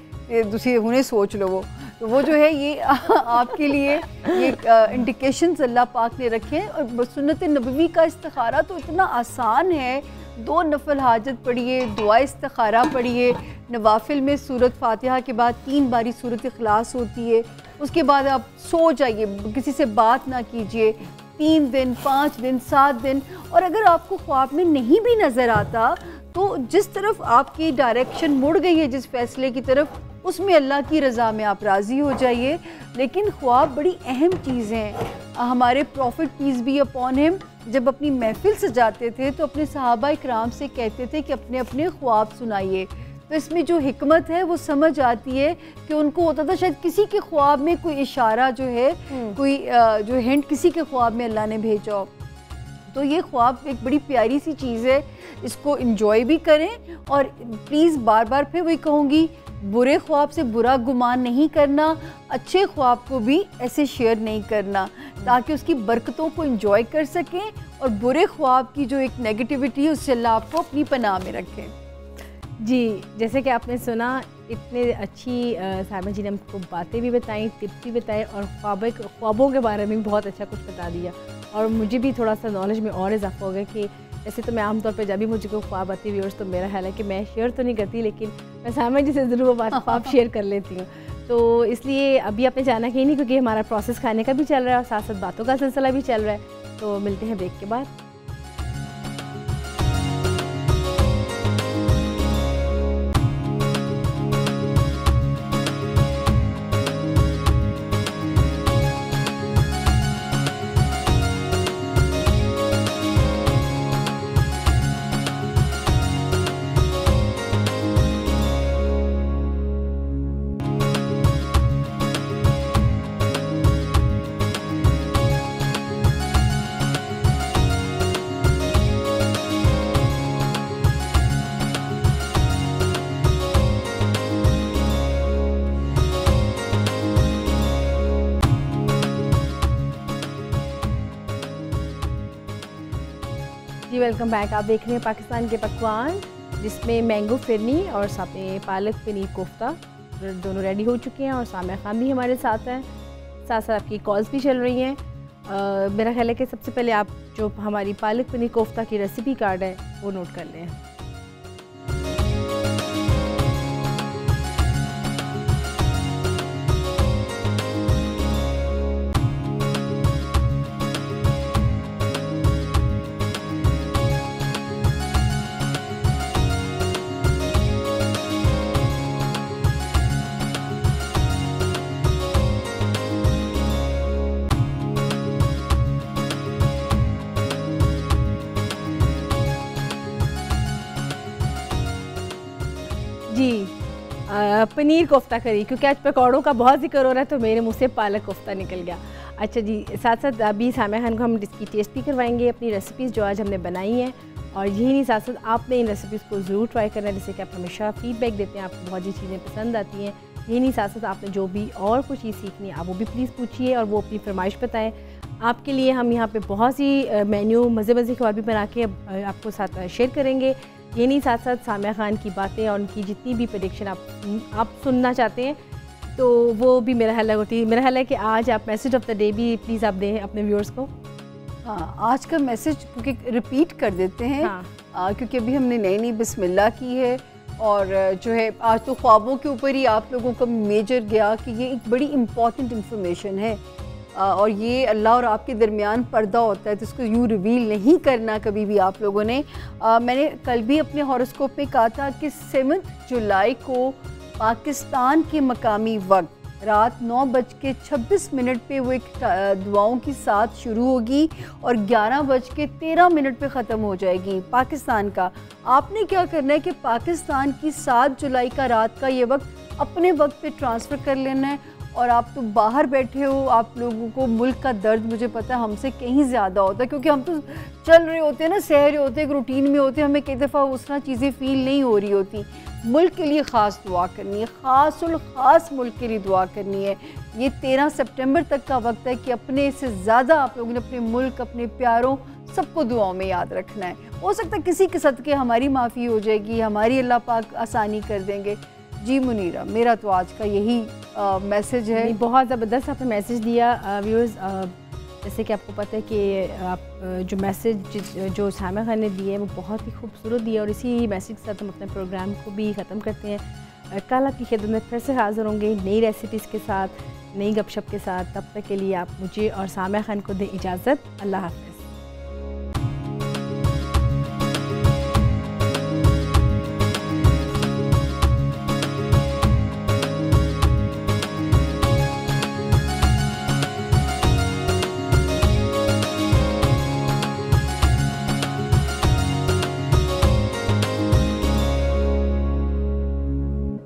दूसरी हुने सोच लो। वो जो है ये आपके लिए ये इंडिकेशन अल्लाह पाक ने रखे हैं। और सुन्नत नबवी का इस्तिखारा तो इतना आसान है। 2 नफल हाजत पढ़िए, दुआ इस्तिखारा पढ़िए, नवाफिल में सूरत फातिहा के बाद 3 बारी सूरत इखलास होती है। उसके बाद आप सो जाइए, किसी से बात ना कीजिए 3 दिन, 5 दिन, 7 दिन। और अगर आपको ख्वाब में नहीं भी नज़र आता तो जिस तरफ आपकी डायरेक्शन मुड़ गई है, जिस फैसले की तरफ, उसमें अल्लाह की रज़ा में आप राज़ी हो जाइए। लेकिन ख्वाब बड़ी अहम चीज़ हैं। हमारे prophet peace be upon him जब अपनी महफिल सजाते थे तो अपने सहाबा इकराम से कहते थे कि अपने अपने ख्वाब सुनाइए। तो इसमें जो हिकमत है वो समझ आती है कि उनको होता था शायद किसी के ख्वाब में कोई इशारा जो है, कोई जो हिंट किसी के ख्वाब में अल्लाह ने भेजा हो। तो ये ख्वाब एक बड़ी प्यारी सी चीज़ है, इसको इंजॉय भी करें। और प्लीज़ बार बार फिर वही कहूँगी, बुरे ख्वाब से बुरा गुमान नहीं करना, अच्छे ख्वाब को भी ऐसे शेयर नहीं करना, ताकि उसकी बरकतों को इंजॉय कर सकें और बुरे ख्वाब की जो एक नेगेटिविटी है उससे अल्लाह आपको अपनी पनाह में रखें। जी, जैसे कि आपने सुना, इतने अच्छी साहिबा जी ने हमको बातें भी बताई, टिप्स भी बताए और ख्वाबों के बारे में भी बहुत अच्छा कुछ बता दिया। और मुझे भी थोड़ा सा नॉलेज में और इजाफा हो गया कि ऐसे तो मैं आमतौर पे जब भी मुझे कोई ख्वाब आती व्यूअर्स, तो मेरा ख्याल है कि मैं शेयर तो नहीं करती, लेकिन मैं साहिबा जी से ज़रूर वो बात ख्वाब शेयर कर लेती हूँ। तो इसलिए अभी आपने जाना कहीं नहीं, क्योंकि हमारा प्रोसेस खाने का भी चल रहा है और साथ साथ बातों का सिलसिला भी चल रहा है। तो मिलते हैं ब्रेक के बाद। जी वेलकम बैक। आप देख रहे हैं पाकिस्तान के पकवान, जिसमें मैंगो फिरनी और साथ में पालक पनीर कोफ्ता दोनों रेडी हो चुके हैं और सामिया खान भी हमारे साथ हैं। साथ साथ आपकी कॉल्स भी चल रही हैं। मेरा ख्याल है कि सबसे पहले आप जो हमारी पालक पनीर कोफ्ता की रेसिपी कार्ड है वो नोट कर लें। जी पनीर कोफ्ता करी, क्योंकि आज पकौड़ों का बहुत जिक्र हो रहा है तो मेरे मुंह से पालक कोफ्ता निकल गया। अच्छा जी, साथ साथ अभी सामिया खान को हम इसकी टेस्ट भी करवाएंगे अपनी रेसिपीज़ जो आज हमने बनाई हैं। और यही नहीं, साथ साथ आपने इन रेसिपीज़ को ज़रूर ट्राई करना है, जैसे कि आप हमेशा फीडबैक देते हैं, आपको बहुत सी चीज़ें पसंद आती हैं। यही नहीं, साथ साथ आपने जो भी और कुछ चीज़ सीखनी है आप वो भी प्लीज़ पूछिए और वो अपनी फरमाइश बताएँ। आपके लिए हम यहाँ पे बहुत सी मेन्यू मज़े के और भी बना के आपको साथ शेयर करेंगे। ये नहीं, साथ साथ सामिया खान की बातें और उनकी जितनी भी प्रेडिक्शन आप सुनना चाहते हैं तो वो भी मेरा ख्याल होती है। मेरा ख्याल है कि आज आप मैसेज ऑफ द डे भी प्लीज़ आप दें अपने व्यूअर्स को। हाँ, आज का मैसेज क्योंकि रिपीट कर देते हैं। हाँ। क्योंकि अभी हमने नई बिस्मिल्लाह की है और जो है आज तो ख्वाबों के ऊपर ही आप लोगों का मेजर गया कि ये एक बड़ी इम्पॉर्टेंट इंफॉर्मेशन है और ये अल्लाह और आपके दरमियान पर्दा होता है, तो इसको यूँ रिवील नहीं करना कभी भी आप लोगों ने। मैंने कल भी अपने हॉरोस्कोप में कहा था कि 7 जुलाई को पाकिस्तान के मकामी वक्त रात 9:26 पे वो एक दुआओं की साथ शुरू होगी और 11:13 पे ख़त्म हो जाएगी पाकिस्तान का। आपने क्या करना है कि पाकिस्तान की 7 जुलाई का रात का ये वक्त अपने वक्त पे ट्रांसफ़र कर लेना है। और आप तो बाहर बैठे हो, आप लोगों को मुल्क का दर्द मुझे पता है हमसे कहीं ज़्यादा होता है, क्योंकि हम तो चल रहे होते हैं ना, सह रहे होते हैं, एक रूटीन में होते हैं, हमें कई दफ़ा उस तरह चीज़ें फ़ील नहीं हो रही होती। मुल्क के लिए ख़ास दुआ करनी है, ख़ास मुल्क के लिए दुआ करनी है। ये 13 सितंबर तक का वक्त है कि अपने से ज़्यादा आप लोगों ने अपने मुल्क, अपने प्यारों सबको दुआओं में याद रखना है। हो सकता है किसी के सदक़े हमारी माफ़ी हो जाएगी, हमारी अल्लाह पाक आसानी कर देंगे। जी मुनीरा, मेरा तो आज का यही मैसेज है। बहुत ज़बरदस्त आपने मैसेज दिया व्यूअर्स। जैसे कि आपको पता है कि आप जो मैसेज जो सामिया खान ने दिए वो बहुत ही खूबसूरत दिया और इसी मैसेज के साथ हम अपने प्रोग्राम को भी ख़त्म करते हैं। कल आपकी खिदमत में फिर से हाज़िर होंगे नई रेसिपीज़ के साथ, नई गपशप के साथ। तब तक के लिए आप मुझे और सामिया खान को दें इजाज़त। अल्लाह हाफ़िज़।